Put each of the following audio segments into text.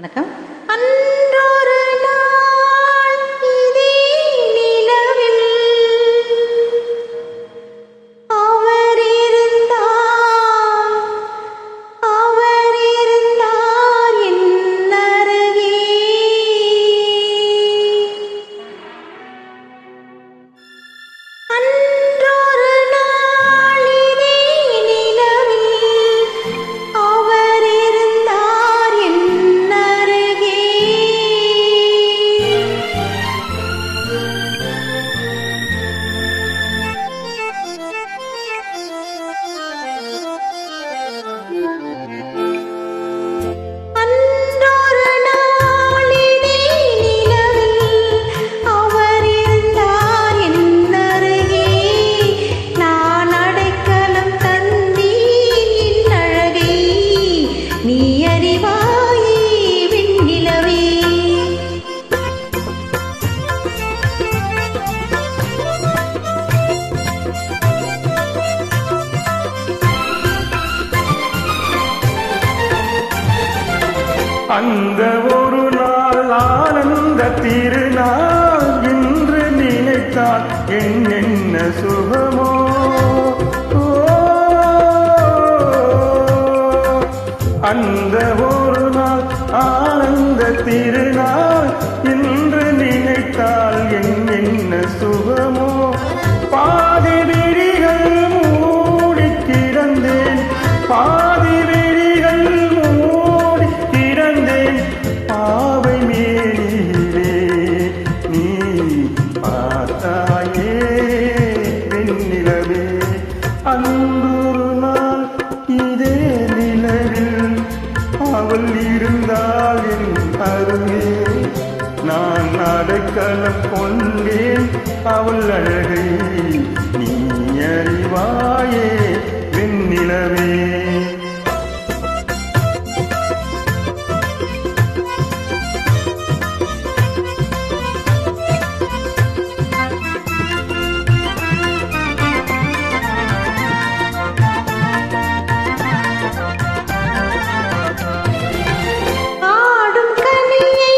வணக்கம். அன்றொரு நாள் இதே நிலவில் அவர் இருந்தார் என் அருகே. அன்றொரு நாள் இதே நிலவில் அவர் இருந்தார் என் அருகே. அன்றொரு நாள் இதே நிலவில் அவர் இருந்தார் என் அருகே. நான் அடைக்கலம் தந்தேன் என் அழகை நீ அறிவாயே வெண்ணிலவே. அந்த ஒரு நாள் ஆனந்த திருநாள் என்று நினைத்தால் என்ன சுகமோ. ஓ, அந்த ஒரு நாள் ஆனந்த திருநாள் என்று நினைத்தால் என்ன சுகமோ. பாதி விழிகள் மூடி கிடந்தேன், பாதி விழிகள் மூடி கிடந்தேன், பாவை மேலே நீ பார்த்தாயே வெண்ணிலவே. அன்றொரு நாள் இதே நிலவில் அவள் இருந்தாள் என் அருகே. நான் அடைக்கலம் கொண்டேன் அவள் அழகை நீ அறிவாயே வெண்ணிலவே. ஆடும் கனியை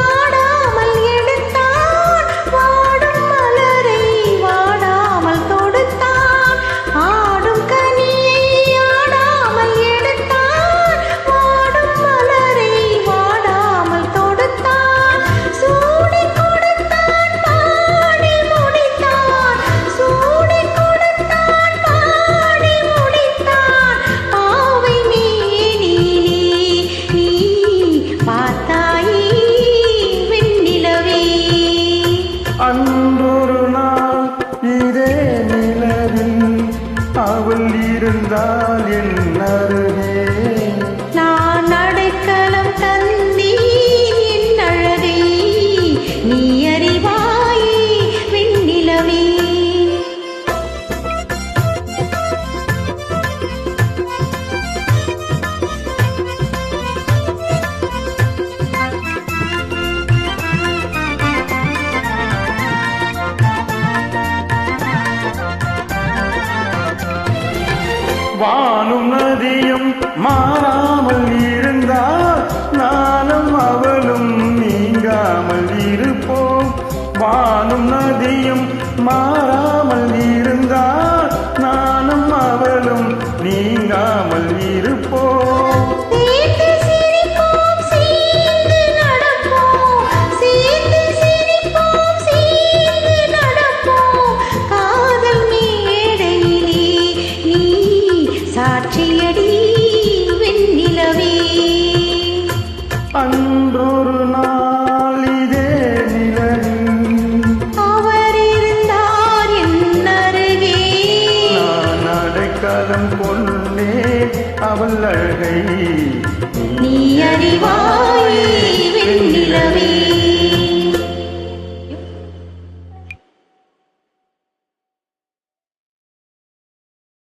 ஆடாமல் எடுத்தான், வாடும் மலரை வாடாமல் தொடுத்தான். ஆடும் கனியை ஆடாமல் எடுத்தான், வாடும் மலரை வாடாமல் தொடுத்தான். சூடிக் கொடுத்தான் பாடி முடித்தான், சூடிக் கொடுத்தான் பாடி முடித்தான். பாவை மேனிலே நீ பார்த்தாயே வெண்ணிலவே. அன்றொரு நாள் இதே நிலவில் அவள் இருந்தாள் என் அருகே. நான் அடைக்கலம் தந்தேன் என் அழகை நீ அறிவாயே வெண்ணிலவே. வானும் நதியும் மாறாமல் இருந்தால் நானும் அவளும் நீங்காமல் இருப்போம். வானும் நதியும் மாறாமல் இருந்தால் நானும் அவளும் நீங்காமல் இருப்போம். சேர்ந்து சிரிப்போம், சேர்ந்து நடப்போம், சேர்ந்து சிரிப்போம், சேர்ந்து நடப்போம். காதல் மேடையிலே நீ சாட்சியடி